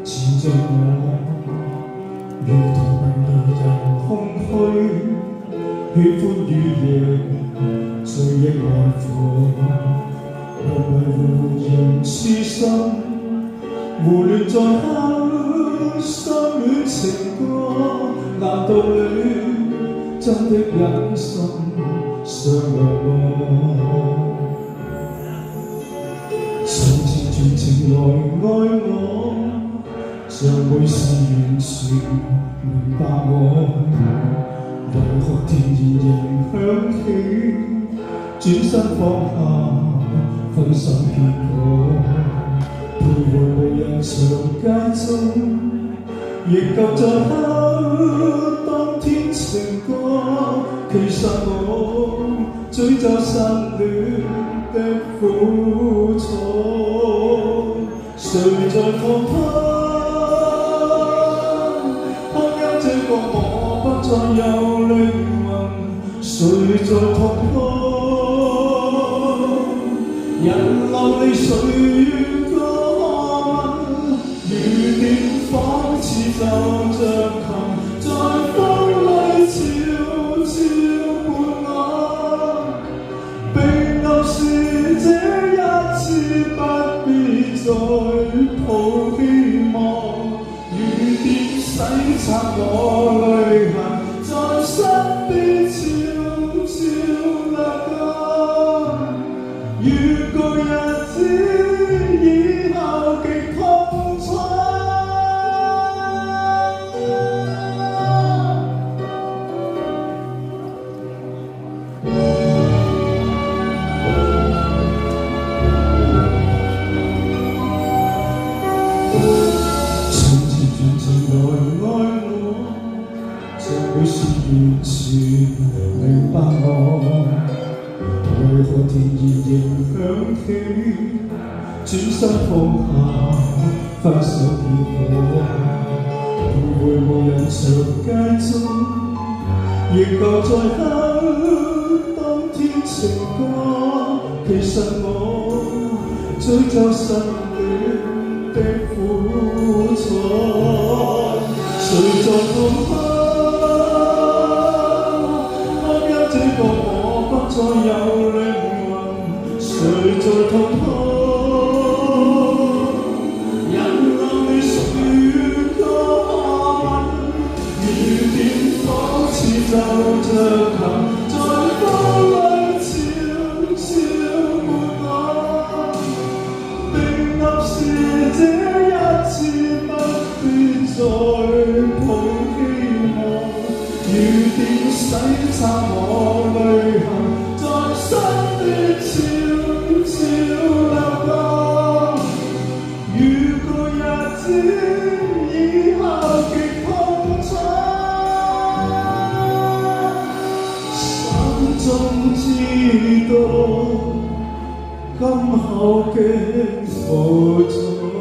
纏着我，如同迷人空虛，喜歡與夜追憶愛火，為互認痴心，胡亂在刻相戀情歌，難道你真的忍心傷害我？從前全情來愛我，像每事完全明白我，為何甜言仍響起，轉身放下分手結果，徘徊無人長街中，仍舊在哼當天情歌。其實我追究失戀的苦楚，誰在放拋？當因這個我不再有靈魂，誰在痛哭？人流離誰願過問？雨點仿似奏着琴，在風裏悄悄伴我。並暗示這一次不必再抱希望，雨點洗刷我淚痕，在身邊悄悄流乾。預告日子以後極痛楚。會是完全明白我，為何甜言仍響起，轉身放下分手結果，徘徊無人長街中，仍舊在哼當天情歌。其實我追究失戀的苦楚，誰在痛哭？再有靈魂，誰在痛哭？人流離誰可問？雨點仿似奏着琴，在風裏悄悄伴我。並暗示這一次不必再抱希望，雨點洗刷我淚痕，身邊悄悄流過，預告日子以後極痛楚，心中知道今後極無助。